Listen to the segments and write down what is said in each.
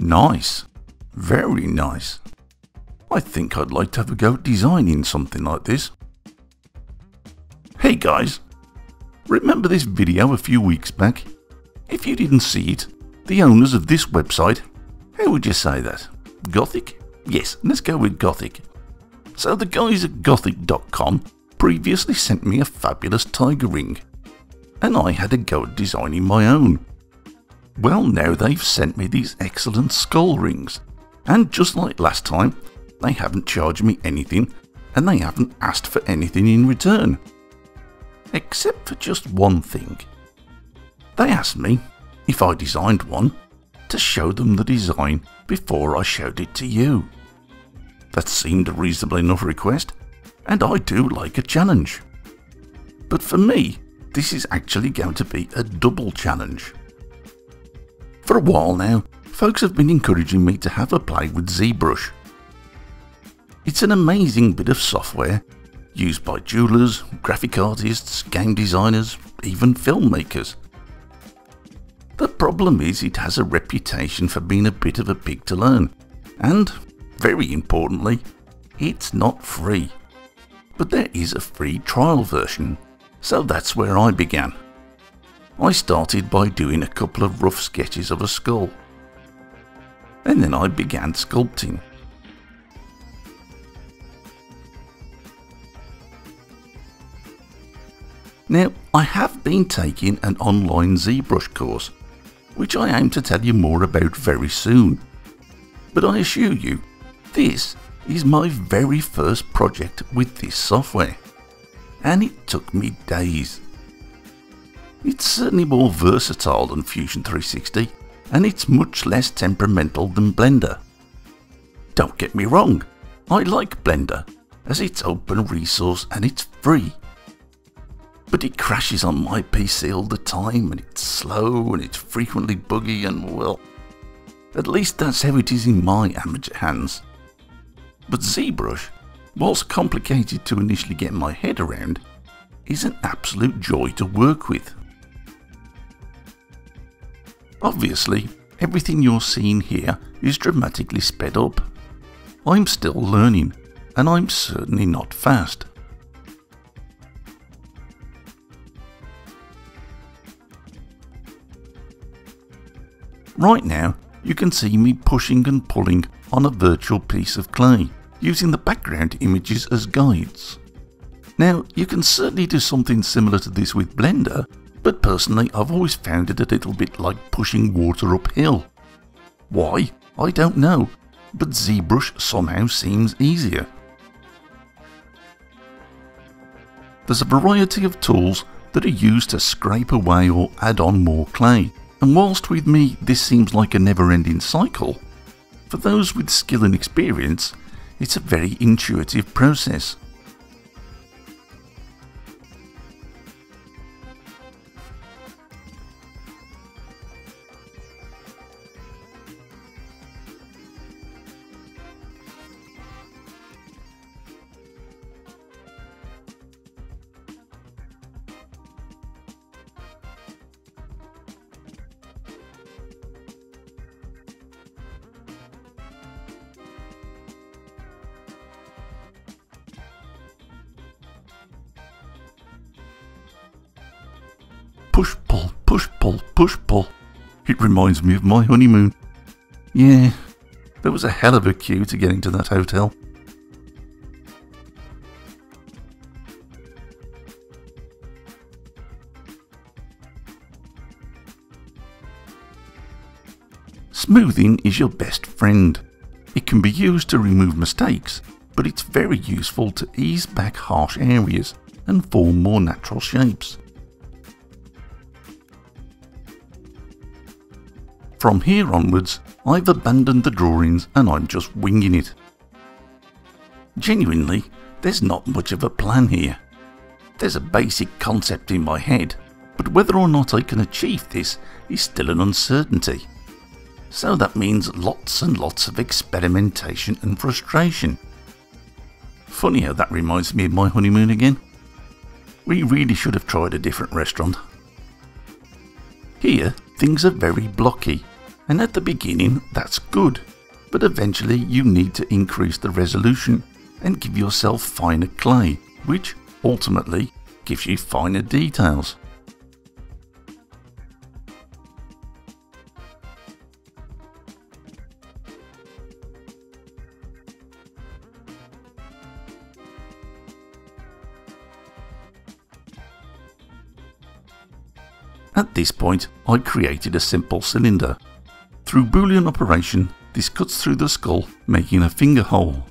Nice. Very nice. I think I'd like to have a go at designing something like this. Hey guys, remember this video a few weeks back? If you didn't see it, the owners of this website, how would you say that? Gothic? Yes, let's go with Gothic. So the guys at Gothic.com previously sent me a fabulous tiger ring, and I had a go at designing my own. Well, now they've sent me these excellent skull rings, and just like last time, they haven't charged me anything, and they haven't asked for anything in return. Except for just one thing. They asked me, if I designed one, to show them the design before I showed it to you. That seemed a reasonable enough request, and I do like a challenge. But for me, this is actually going to be a double challenge. For a while now, folks have been encouraging me to have a play with ZBrush. It's an amazing bit of software used by jewelers, graphic artists, game designers, even filmmakers. The problem is it has a reputation for being a bit of a pig to learn, and, very importantly, it's not free. But there is a free trial version, so that's where I began. I started by doing a couple of rough sketches of a skull, and then I began sculpting. Now, I have been taking an online ZBrush course, which I aim to tell you more about very soon. But I assure you, this is my very first project with this software, and it took me days. It's certainly more versatile than Fusion 360, and it's much less temperamental than Blender. Don't get me wrong, I like Blender, as it's open resource and it's free. But it crashes on my PC all the time, and it's slow, and it's frequently buggy, and well, at least that's how it is in my amateur hands. But ZBrush, whilst complicated to initially get my head around, is an absolute joy to work with. Obviously, everything you're seeing here is dramatically sped up. I'm still learning, and I'm certainly not fast. Right now, you can see me pushing and pulling on a virtual piece of clay, using the background images as guides. Now, you can certainly do something similar to this with Blender, but personally I've always found it a little bit like pushing water uphill. Why? I don't know, but ZBrush somehow seems easier. There's a variety of tools that are used to scrape away or add on more clay. And whilst with me this seems like a never-ending cycle, for those with skill and experience, it's a very intuitive process. Push, pull, push, pull, push, pull. It reminds me of my honeymoon. Yeah, there was a hell of a queue to get into that hotel. Smoothing is your best friend. It can be used to remove mistakes, but it's very useful to ease back harsh areas and form more natural shapes. From here onwards, I've abandoned the drawings and I'm just winging it. Genuinely, there's not much of a plan here. There's a basic concept in my head, but whether or not I can achieve this is still an uncertainty. So that means lots and lots of experimentation and frustration. Funny how that reminds me of my honeymoon again. We really should have tried a different restaurant. Here, things are very blocky, and at the beginning that's good, but eventually you need to increase the resolution and give yourself finer clay, which ultimately gives you finer details. At this point, I created a simple cylinder. Through Boolean operation, this cuts through the skull, making a finger hole.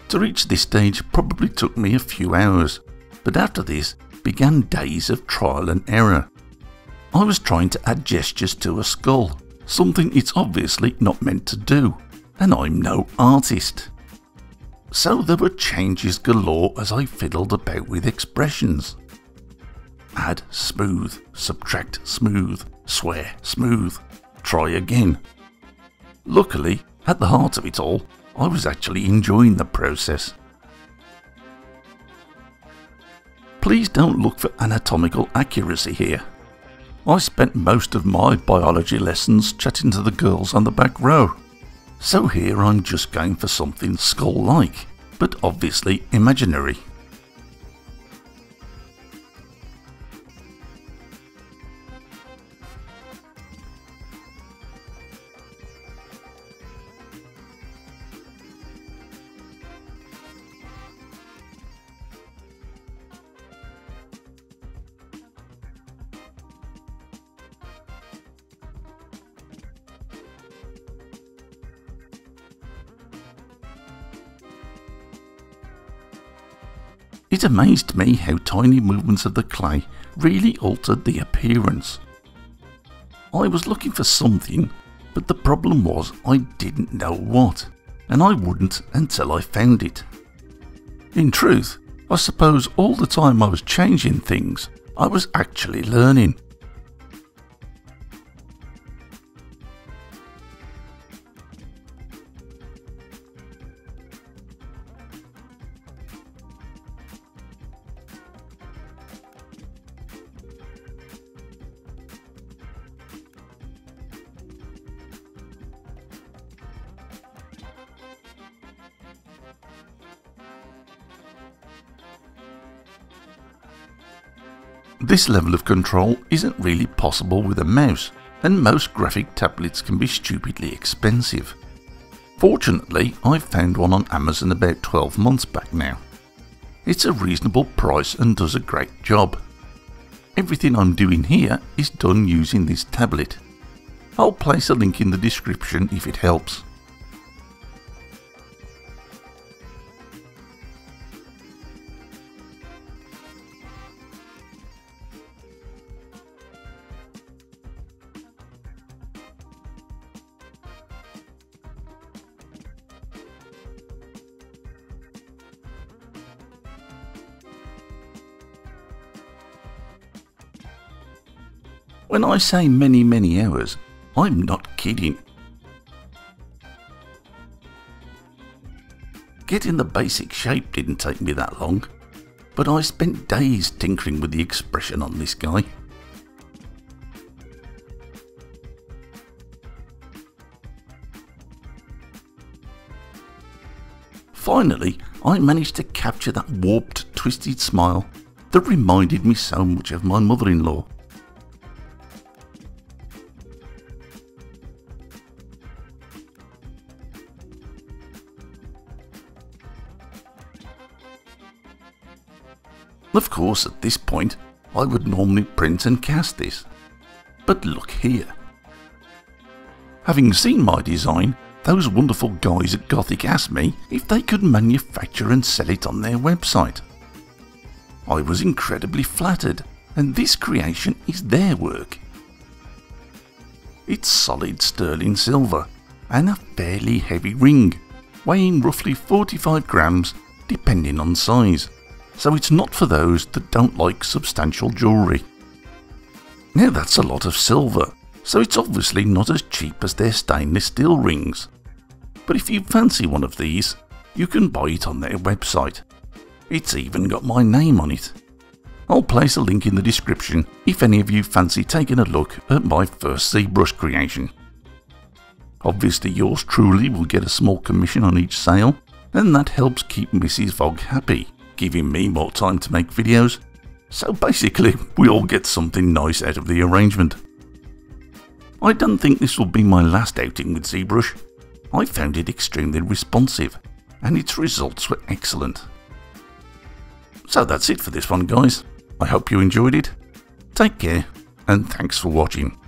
To reach this stage probably took me a few hours, but after this began days of trial and error. I was trying to add gestures to a skull, something it's obviously not meant to do, and I'm no artist. So there were changes galore as I fiddled about with expressions. Add smooth, subtract smooth, swear smooth, try again. Luckily, at the heart of it all, I was actually enjoying the process. Please don't look for anatomical accuracy here. I spent most of my biology lessons chatting to the girls on the back row. So here I'm just going for something skull-like, but obviously imaginary. It amazed me how tiny movements of the clay really altered the appearance. I was looking for something, but the problem was I didn't know what, and I wouldn't until I found it. In truth, I suppose all the time I was changing things, I was actually learning. This level of control isn't really possible with a mouse, and most graphic tablets can be stupidly expensive. Fortunately, I found one on Amazon about 12 months back now. It's a reasonable price and does a great job. Everything I'm doing here is done using this tablet. I'll place a link in the description if it helps. When I say many hours, I'm not kidding. Getting the basic shape didn't take me that long, but I spent days tinkering with the expression on this guy. Finally, I managed to capture that warped, twisted smile that reminded me so much of my mother-in-law. Of course, at this point, I would normally print and cast this. But look here. Having seen my design, those wonderful guys at GTHIC asked me if they could manufacture and sell it on their website. I was incredibly flattered, and this creation is their work. It's solid sterling silver and a fairly heavy ring, weighing roughly 45 grams depending on size. So it's not for those that don't like substantial jewellery. Now that's a lot of silver, so it's obviously not as cheap as their stainless steel rings. But if you fancy one of these, you can buy it on their website. It's even got my name on it. I'll place a link in the description if any of you fancy taking a look at my first ZBrush creation. Obviously yours truly will get a small commission on each sale, and that helps keep Mrs. Vog happy, giving me more time to make videos, so basically we all get something nice out of the arrangement. I don't think this will be my last outing with ZBrush. I found it extremely responsive, and its results were excellent. So that's it for this one, guys. I hope you enjoyed it. Take care, and thanks for watching.